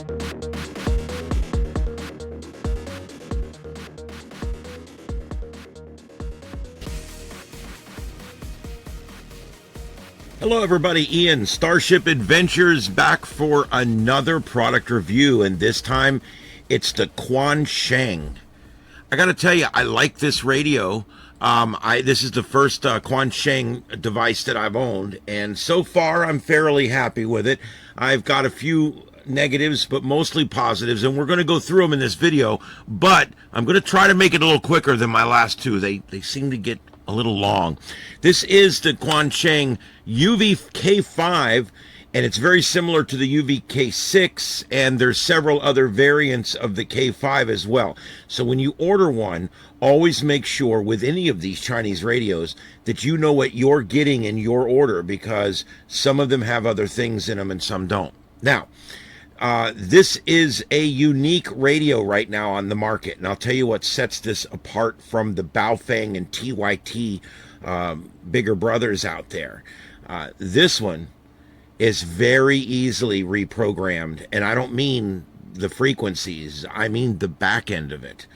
Hello everybody, Ian, Starship Adventures, back for another product review, and this time it's the Quansheng. I gotta tell you, I like this radio. This is the first Quansheng device that I've owned, and so far I'm fairly happy with it. I've got a few negatives, but mostly positives, and we're going to go through them in this video, but I'm going to try to make it a little quicker than my last two. They seem to get a little long. This is the Quansheng UVK5, and it's very similar to the UVK6, and there's several other variants of the K5 as well. So when you order one, always make sure with any of these Chinese radios that you know what you're getting in your order, because some of them have other things in them and some don't. Now, this is a unique radio right now on the market, and I'll tell you what sets this apart from the Baofeng and TYT bigger brothers out there. This one is very easily reprogrammed, and I don't mean the frequencies, I mean the back end of it.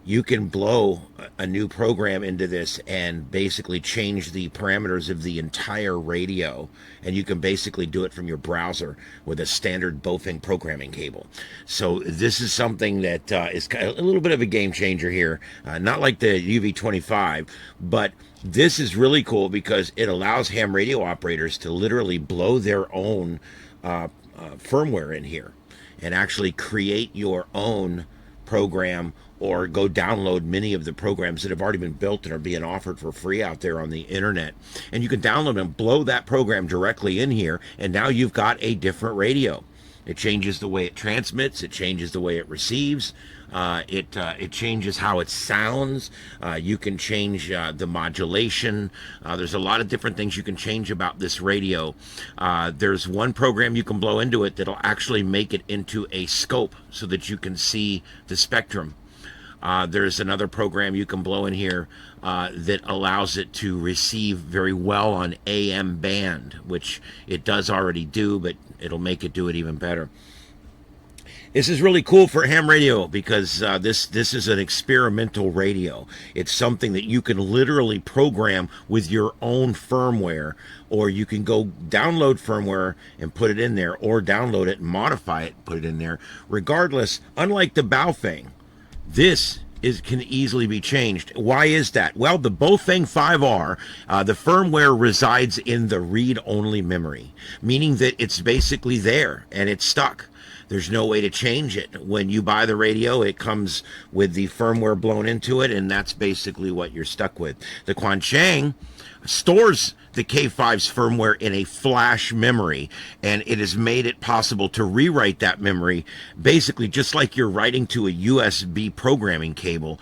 You can blow a new program into this and basically change the parameters of the entire radio, and you can basically do it from your browser with a standard Baofeng programming cable. So this is something that is a little bit of a game changer here. Not like the UV25, but this is really cool because it allows ham radio operators to literally blow their own firmware in here and actually create your own program, or go download many of the programs that have already been built and are being offered for free out there on the internet. And you can download and blow that program directly in here, and now you've got a different radio. It changes the way it transmits, it changes the way it receives, it changes how it sounds. You can change the modulation. There's a lot of different things you can change about this radio. There's one program you can blow into it that'll actually make it into a scope so that you can see the spectrum. There's another program you can blow in here that allows it to receive very well on AM band, which it does already do, but it'll make it do it even better. This is really cool for ham radio because this is an experimental radio. It's something that you can literally program with your own firmware, or you can go download firmware and put it in there, or download it and modify it and put it in there. Regardless, unlike the Baofeng, this can easily be changed. Why is that? Well, the Baofeng 5R, the firmware resides in the read-only memory, meaning that it's basically there and it's stuck. There's no way to change it. When you buy the radio, it comes with the firmware blown into it, and that's basically what you're stuck with. The Quansheng stores the K5's firmware in a flash memory, and it has made it possible to rewrite that memory basically just like you're writing to a USB programming cable.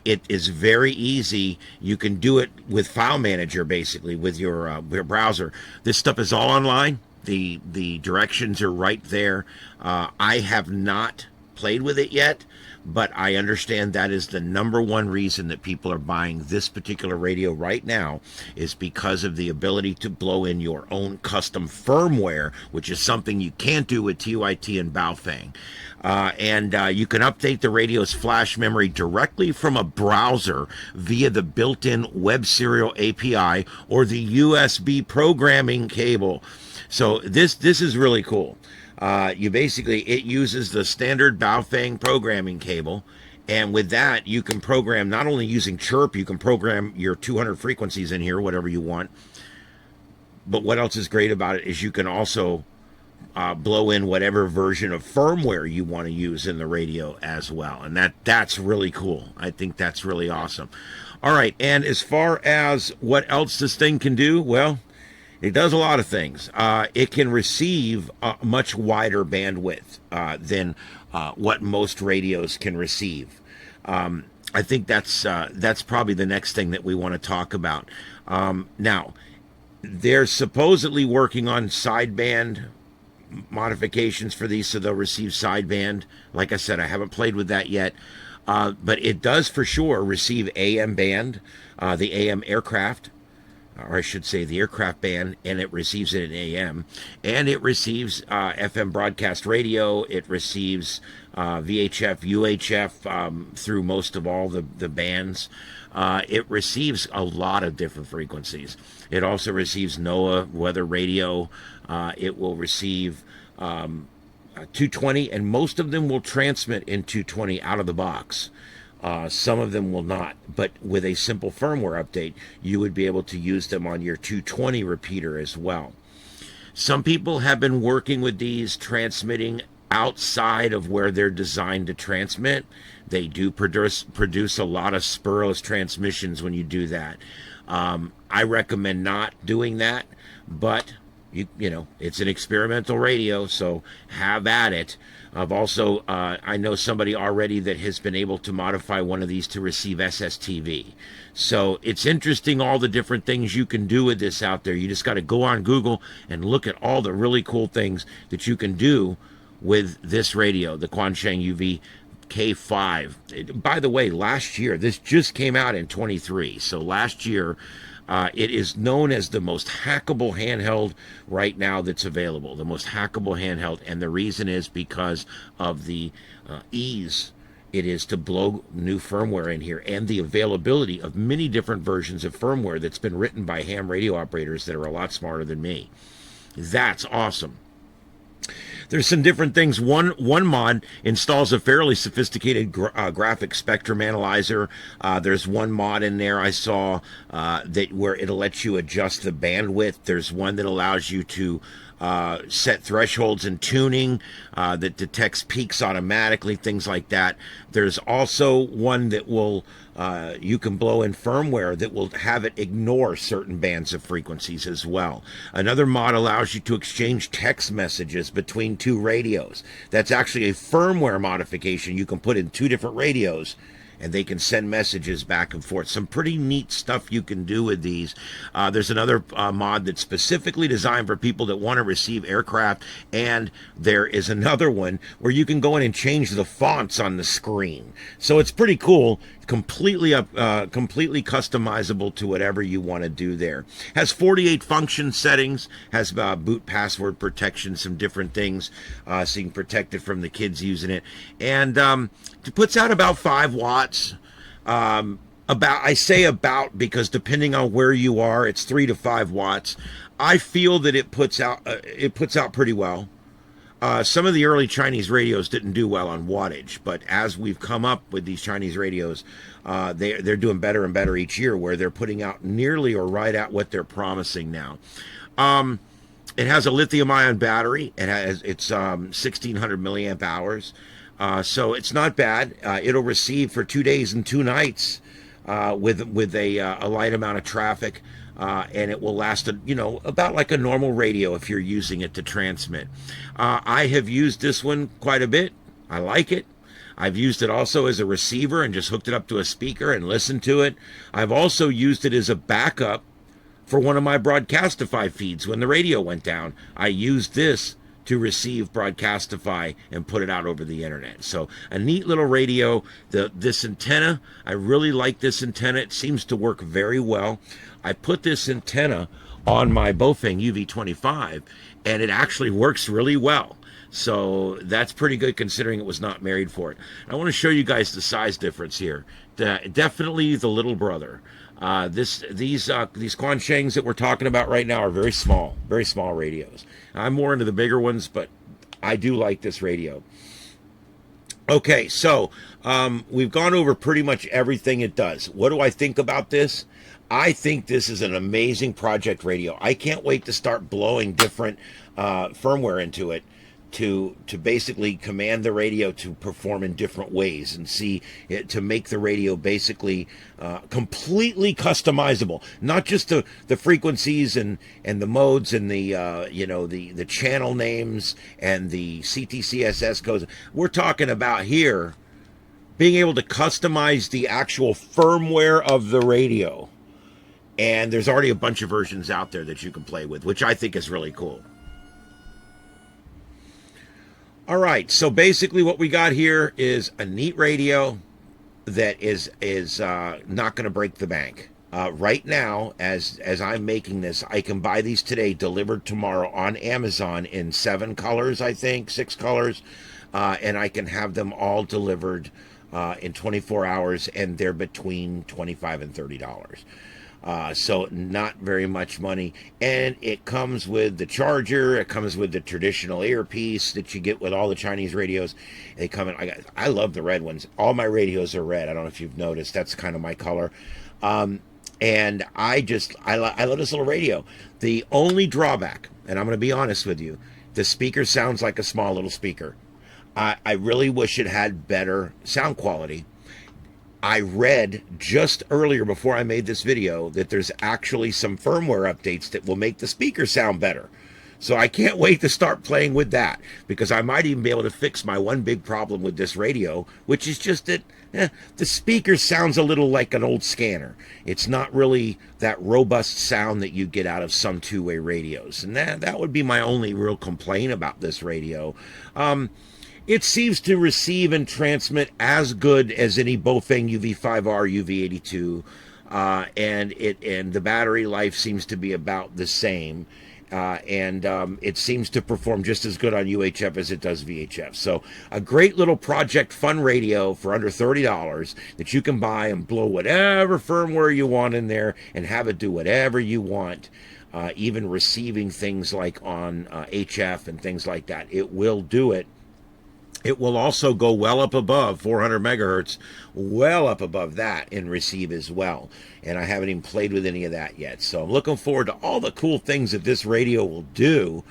It is very easy. You can do it with File Manager, basically, with your browser. This stuff is all online. The directions are right there. I have not played with it yet, but I understand that is the #1 reason that people are buying this particular radio right now, is because of the ability to blow in your own custom firmware, which is something you can't do with TYT and Baofeng. And you can update the radio's flash memory directly from a browser via the built-in web serial API or the USB programming cable. So this is really cool. It uses the standard Baofeng programming cable, and with that you can program, not only using chirp, you can program your 200 frequencies in here, whatever you want, but what else is great about it is you can also blow in whatever version of firmware you want to use in the radio as well, and that's really cool. I think that's really awesome. All right, and as far as what else this thing can do, well, it does a lot of things. It can receive a much wider bandwidth than what most radios can receive. I think that's probably the next thing that we want to talk about. Now, they're supposedly working on sideband modifications for these, so they'll receive sideband. Like I said, I haven't played with that yet, but it does for sure receive AM band, the AM aircraft or I should say the aircraft band, and it receives it in AM, and it receives FM broadcast radio. It receives VHF, UHF through most of all the bands. It receives a lot of different frequencies. It also receives NOAA weather radio. It will receive 220, and most of them will transmit in 220 out of the box. Some of them will not, but with a simple firmware update, you would be able to use them on your 220 repeater as well. Some people have been working with these transmitting outside of where they're designed to transmit. They do produce a lot of spurless transmissions when you do that. I recommend not doing that, but you know, it's an experimental radio, so have at it. I've also, I know somebody already that has been able to modify one of these to receive SSTV. So it's interesting all the different things you can do with this out there. You just got to go on Google and look at all the really cool things that you can do with this radio, the Quansheng UVK5. By the way, last year, this just came out in 23. So last year, it is known as the most hackable handheld right now that's available, the most hackable handheld. And the reason is because of the ease it is to blow new firmware in here and the availability of many different versions of firmware that's been written by ham radio operators that are a lot smarter than me. That's awesome. There's some different things. One mod installs a fairly sophisticated graphic spectrum analyzer. There's one mod in there I saw that where it'll let you adjust the bandwidth. There's one that allows you to set thresholds and tuning that detects peaks automatically, things like that. There's also one that will you can blow in firmware that will have it ignore certain bands of frequencies as well. Another mod allows you to exchange text messages between two radios. That's actually a firmware modification you can put in two different radios, and they can send messages back and forth. Some pretty neat stuff you can do with these. There's another mod that's specifically designed for people that want to receive aircraft, and there is another one where you can go in and change the fonts on the screen. So it's pretty cool, completely customizable to whatever you want to do there. Has 48 function settings, has boot password protection, some different things, so you can protect it from the kids using it, and it puts out about 5 watts. I say about because depending on where you are, it's 3 to 5 watts. I feel that it puts out pretty well. Some of the early Chinese radios didn't do well on wattage, but as we've come up with these Chinese radios, they're doing better and better each year, where they're putting out nearly or right at what they're promising now. It has a lithium-ion battery. It's 1600 milliamp hours. So it's not bad. It'll receive for 2 days and 2 nights with a light amount of traffic, and it will last about like a normal radio if you're using it to transmit. I have used this one quite a bit. I like it. I've used it also as a receiver and just hooked it up to a speaker and listened to it. I've also used it as a backup for one of my Broadcastify feeds. When the radio went down, I used this to receive Broadcastify and put it out over the internet. So a neat little radio. This antenna, I really like this antenna. It seems to work very well. I put this antenna on my Bofeng UV25, and it actually works really well. So that's pretty good considering it was not married for it. I want to show you guys the size difference here. Definitely the little brother. These Quanshengs that we're talking about right now are very small radios. I'm more into the bigger ones, but I do like this radio. Okay, so we've gone over pretty much everything it does. What do I think about this? I think this is an amazing project radio. I can't wait to start blowing different firmware into it to basically command the radio to perform in different ways and see it, to make the radio basically completely customizable, not just the frequencies and the modes and the channel names and the CTCSS codes. We're talking about here being able to customize the actual firmware of the radio, and there's already a bunch of versions out there that you can play with, which I think is really cool. All right, so basically what we got here is a neat radio that is not going to break the bank. Right now, as I'm making this, I can buy these today, delivered tomorrow on Amazon in 7 colors, I think, 6 colors, and I can have them all delivered in 24 hours, and they're between $25 and $30. So not very much money, and it comes with the charger. It comes with the traditional earpiece that you get with all the Chinese radios. They come in. I love the red ones. All my radios are red. I don't know if you've noticed. That's kind of my color. And I love this little radio. The only drawback, and I'm going to be honest with you, the speaker sounds like a small little speaker. I really wish it had better sound quality. I read just earlier before I made this video that there's actually some firmware updates that will make the speaker sound better. So I can't wait to start playing with that, because I might even be able to fix my one big problem with this radio, which is just that the speaker sounds a little like an old scanner. It's not really that robust sound that you get out of some two-way radios. And that would be my only real complaint about this radio. It seems to receive and transmit as good as any Bofeng UV5R, UV82, and the battery life seems to be about the same, and it seems to perform just as good on UHF as it does VHF. So a great little project fun radio for under $30 that you can buy and blow whatever firmware you want in there and have it do whatever you want. Even receiving things like on HF and things like that, it will do it. It will also go well up above 400 megahertz, well up above that, and receive as well. And I haven't even played with any of that yet. So I'm looking forward to all the cool things that this radio will do.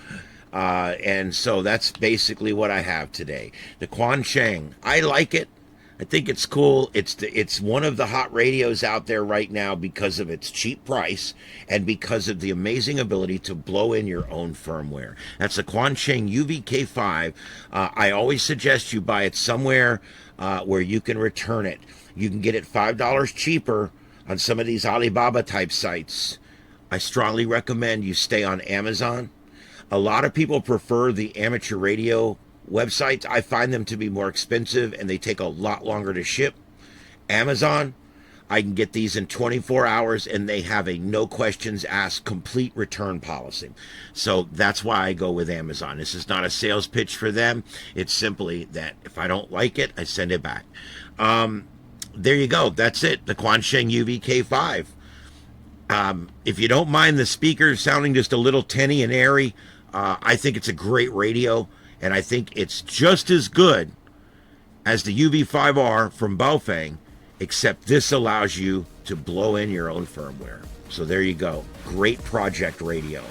And so that's basically what I have today. The Quansheng. I like it. I think it's cool. It's one of the hot radios out there right now because of its cheap price and because of the amazing ability to blow in your own firmware. That's the Quansheng UVK5. I always suggest you buy it somewhere where you can return it. You can get it $5 cheaper on some of these Alibaba type sites. I strongly recommend you stay on Amazon. A lot of people prefer the amateur radio websites. I find them to be more expensive and they take a lot longer to ship. Amazon, I can get these in 24 hours and they have a no questions asked complete return policy. So that's why I go with Amazon. This is not a sales pitch for them. It's simply that if I don't like it, I send it back. There you go. That's it. The Quansheng UVK5. If you don't mind the speaker sounding just a little tinny and airy, I think it's a great radio. And I think it's just as good as the UV5R from Bofeng, except this allows you to blow in your own firmware. So there you go. Great project radio.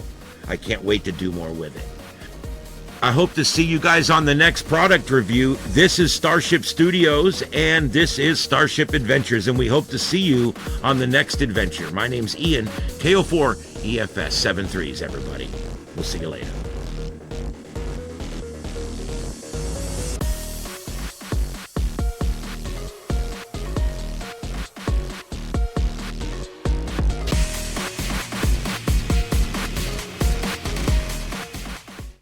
I can't wait to do more with it. I hope to see you guys on the next product review. This is Starship Studios, and this is Starship Adventures, and we hope to see you on the next adventure. My name's Ian, KO4 EFS 73s, everybody. We'll see you later.